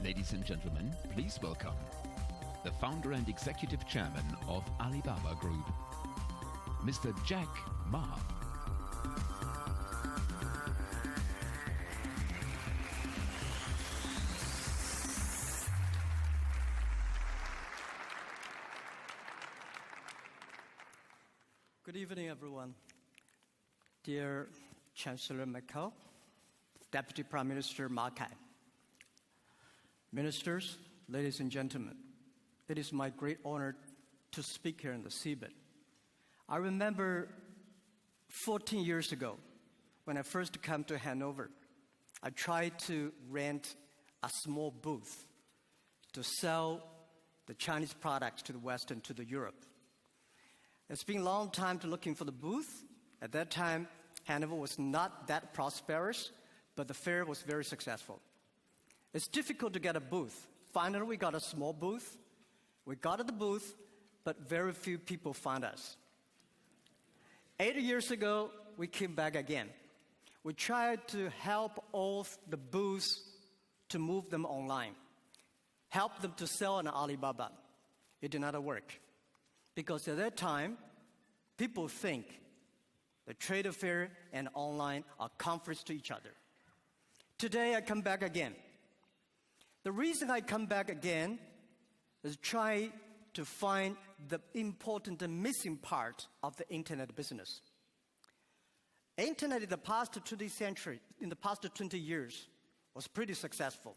Ladies and gentlemen, please welcome the founder and executive chairman of Alibaba Group, Mr. Jack Ma. Good evening, everyone. Dear Chancellor Merkel, Deputy Prime Minister Ma Kai, ministers, ladies and gentlemen, it is my great honor to speak here in the CeBIT. I remember 14 years ago, when I first came to Hanover, I tried to rent a small booth to sell the Chinese products to the West and to the Europe. It's been a long time to looking for the booth. At that time, Hanover was not that prosperous, but the fair was very successful. It's difficult to get a booth. Finally, we got a small booth. We got the booth, but very few people found us. 8 years ago, we came back again. We tried to help all the booths to move them online, help them to sell on Alibaba. It did not work. Because at that time, people think the trade fair and online are conflicts to each other. Today, I come back again. The reason I come back again is try to find the important and missing part of the internet business. Internet in the past 20 years, was pretty successful.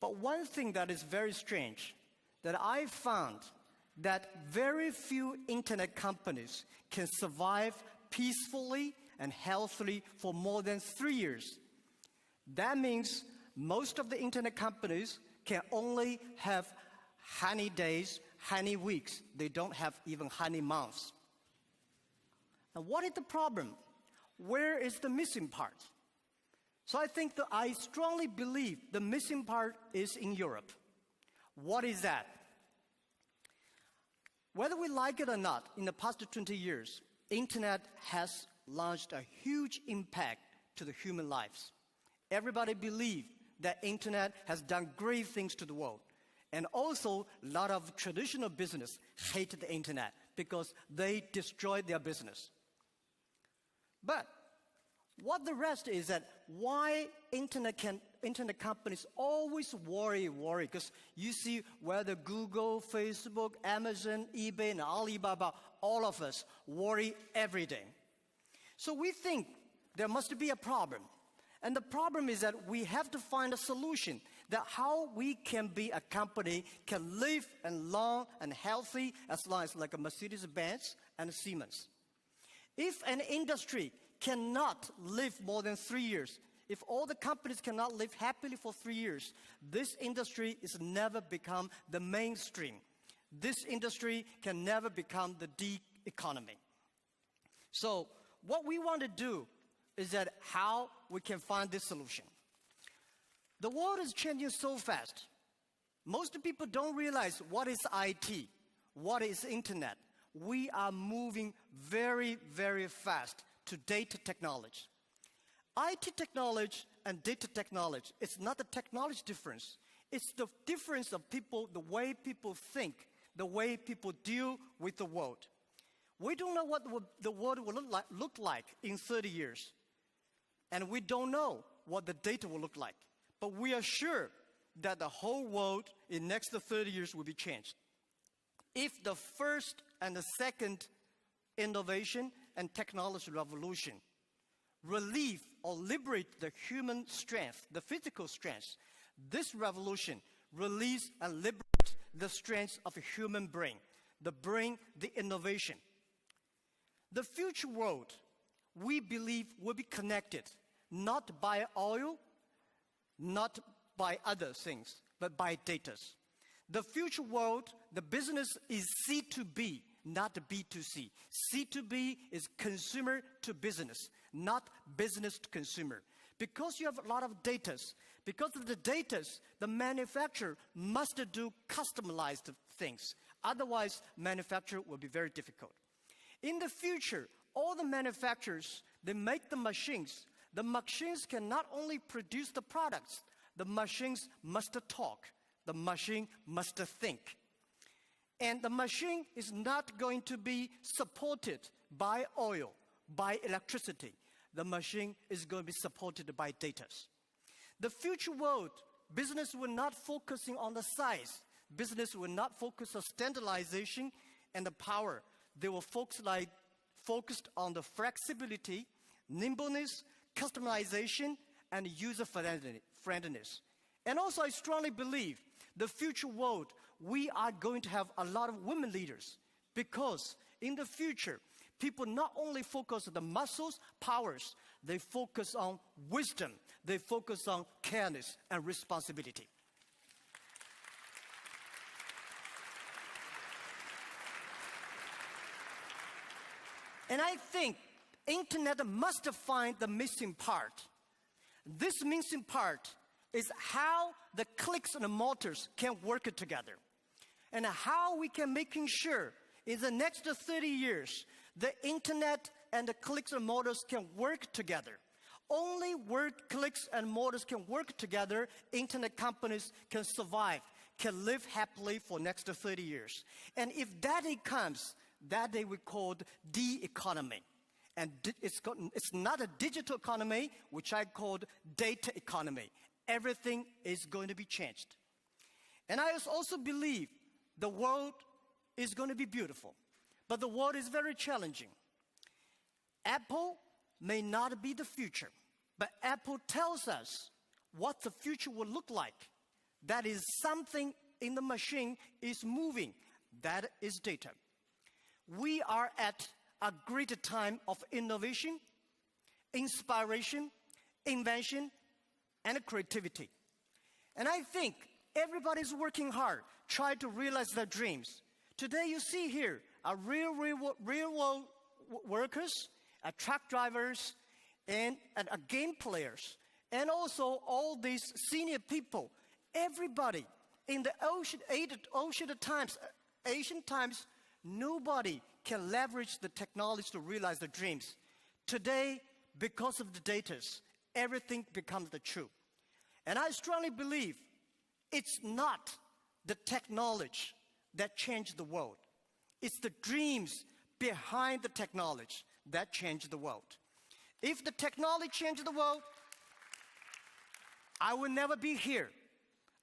But one thing that is very strange, that I found that very few internet companies can survive peacefully and healthily for more than 3 years. That means most of the internet companies can only have honey days, honey weeks. They don't have even honey months. And what is the problem? Where is the missing part? So I think that I strongly believe the missing part is in Europe. What is that? Whether we like it or not, in the past 20 years, internet has launched a huge impact to the human lives. Everybody believes that internet has done great things to the world. And also, a lot of traditional business hate the internet because they destroy their business. But what the rest is that why internet companies always worry, because you see whether Google, Facebook, Amazon, eBay, and Alibaba, all of us worry every day. So we think there must be a problem. And the problem is that we have to find a solution that how we can be a company can live and long and healthy as long as like a Mercedes-Benz and a Siemens. If an industry cannot live more than 3 years, if all the companies cannot live happily for 3 years, this industry is never become the mainstream. This industry can never become the D economy. So what we want to do is that how we can find this solution. The world is changing so fast. Most people don't realize what is IT, what is internet. We are moving very, very fast to data technology. IT technology and data technology, it's not the technology difference. It's the difference of people, the way people think, the way people deal with the world. We don't know what the world will look like in 30 years. And we don't know what the data will look like. But we are sure that the whole world in the next 30 years will be changed. If the first and the second innovation and technology revolution relieve or liberate the human strength, the physical strength, this revolution release and liberate the strength of a human brain, the brain, the innovation. The future world, we believe, will be connected, not by oil, not by other things, but by data. The future world, the business is C2B, not B2C. C2B is consumer to business, not business to consumer. Because you have a lot of data, because of the data, the manufacturer must do customized things. Otherwise, manufacture will be very difficult. In the future, all the manufacturers, they make the machines. The machines can not only produce the products, the machines must talk. The machine must think. And the machine is not going to be supported by oil, by electricity. The machine is going to be supported by data. The future world, business will not focusing on the size. Business will not focus on standardization and the power. They will focused on the flexibility, nimbleness, customization, and user friendliness. And also, I strongly believe the future world, we are going to have a lot of women leaders, because in the future, people not only focus on the muscles, powers, they focus on wisdom, they focus on careness and responsibility. And I think internet must find the missing part. This missing part is how the clicks and the motors can work together, and how we can making sure in the next 30 years, the internet and the clicks and motors can work together. Only where clicks and motors can work together, internet companies can survive, can live happily for next 30 years. And if that day comes, that day we call the economy. And it's not a digital economy, which I called data economy. Everything is going to be changed. And I also believe the world is going to be beautiful, but the world is very challenging. Apple may not be the future, but Apple tells us what the future will look like. That is something in the machine is moving. That is data. We are at a great time of innovation, inspiration, invention, and creativity. And I think everybody's working hard, trying to realize their dreams. Today you see here are real world workers, truck drivers, and game players, and also all these senior people. Everybody in the ancient times, nobody can leverage the technology to realize their dreams. Today, because of the data, everything becomes the truth. And I strongly believe it's not the technology that changed the world. It's the dreams behind the technology that changed the world. If the technology changed the world, I will never be here.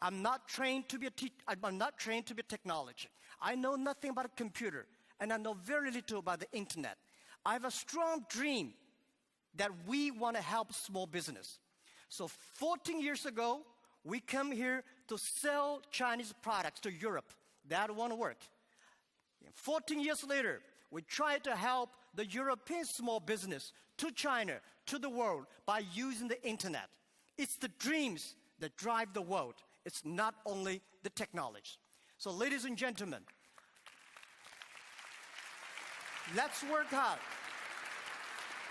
I'm not trained to be I'm not trained to be a technology. I know nothing about a computer, and I know very little about the internet. I have a strong dream that we want to help small business. So 14 years ago, we come here to sell Chinese products to Europe. That won't work. 14 years later, we try to help the European small business to China, to the world, by using the internet. It's the dreams that drive the world. It's not only the technology. So ladies and gentlemen, let's work hard.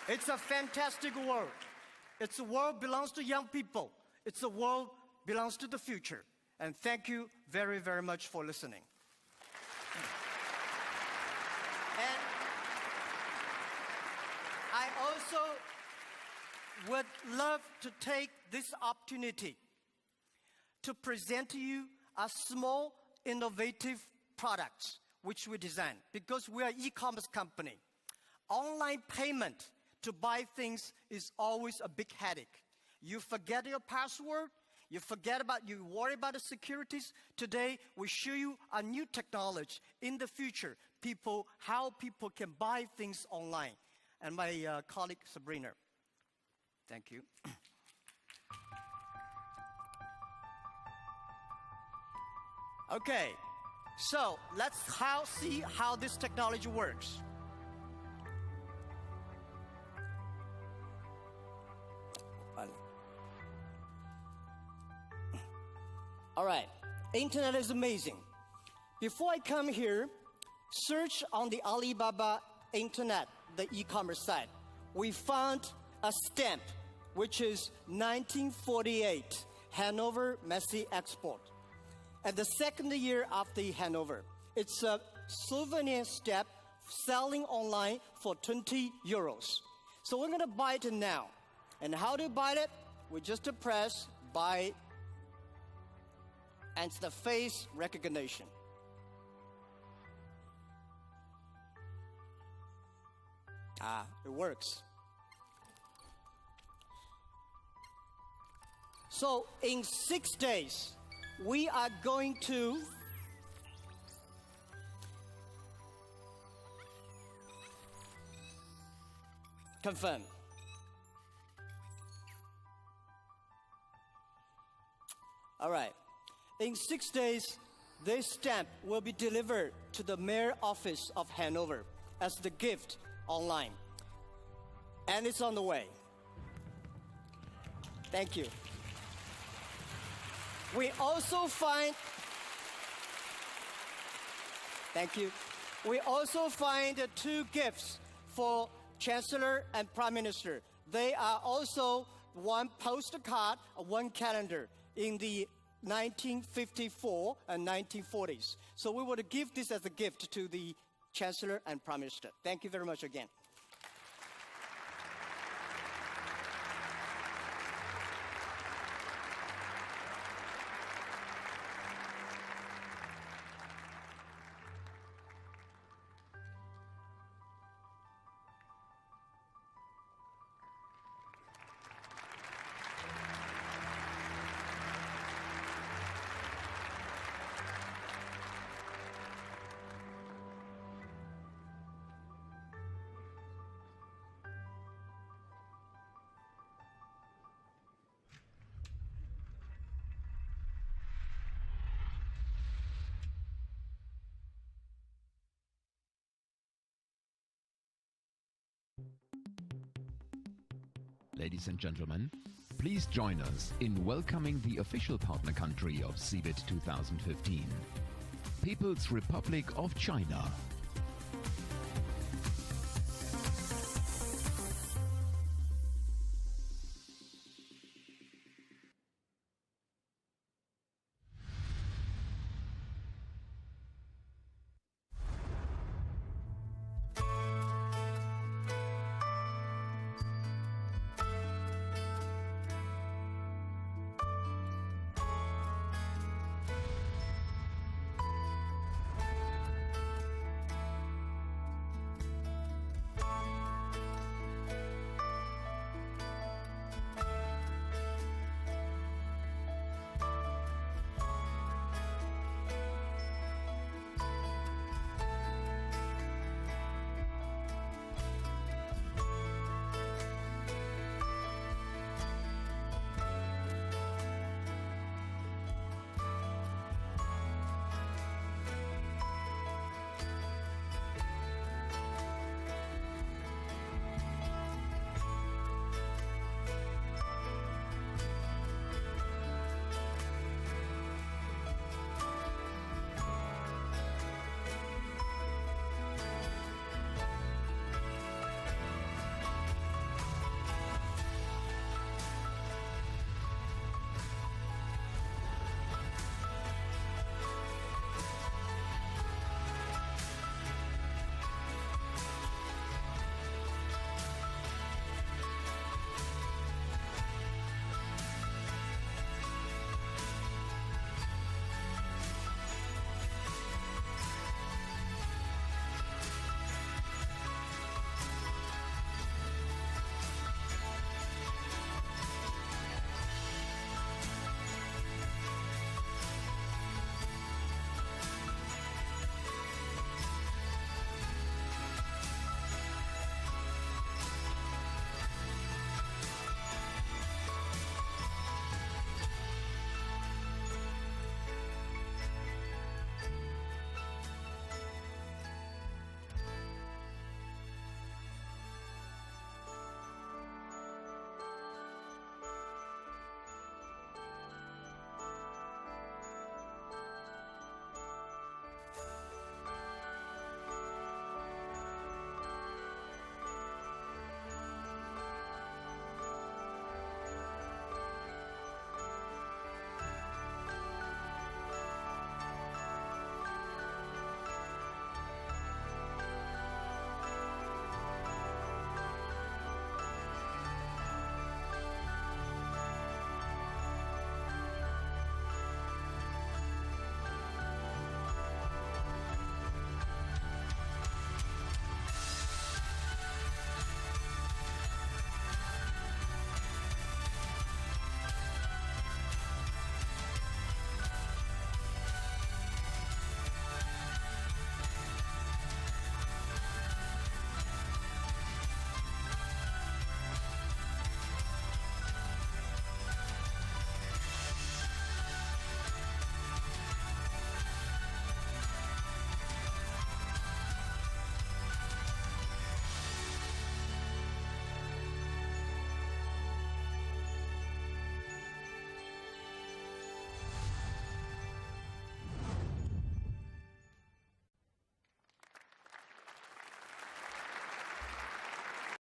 It's a fantastic world. It's a world belongs to young people. It's a world belongs to the future. And thank you very, very much for listening. And I also would love to take this opportunity to present to you a small, innovative product which we design, because we are an e-commerce company. Online payment to buy things is always a big headache. You forget your password, you worry about the securities. Today, we show you a new technology in the future, how people can buy things online. And my colleague, Sabrina. Thank you. Okay, so let's see how this technology works. All right, internet is amazing. Before I come here, search on the Alibaba internet, the e-commerce site. We found a stamp, which is 1948, Hanover Messe Export. At the second year after Hanover, it's a souvenir stamp selling online for 20 euros. So we're going to buy it now. And how to buy it? We just press buy and it's the face recognition. It works. So in 6 days, we are going to confirm. All right. In 6 days, this stamp will be delivered to the mayor office of Hanover as the gift online. And it's on the way. Thank you. We also find, thank you. We also find 2 gifts for Chancellor and Prime Minister. They are also 1 postcard, 1 calendar in the 1954 and 1940s. So we want to give this as a gift to the Chancellor and Prime Minister. Thank you very much again. Ladies and gentlemen, please join us in welcoming the official partner country of CeBIT 2015, People's Republic of China.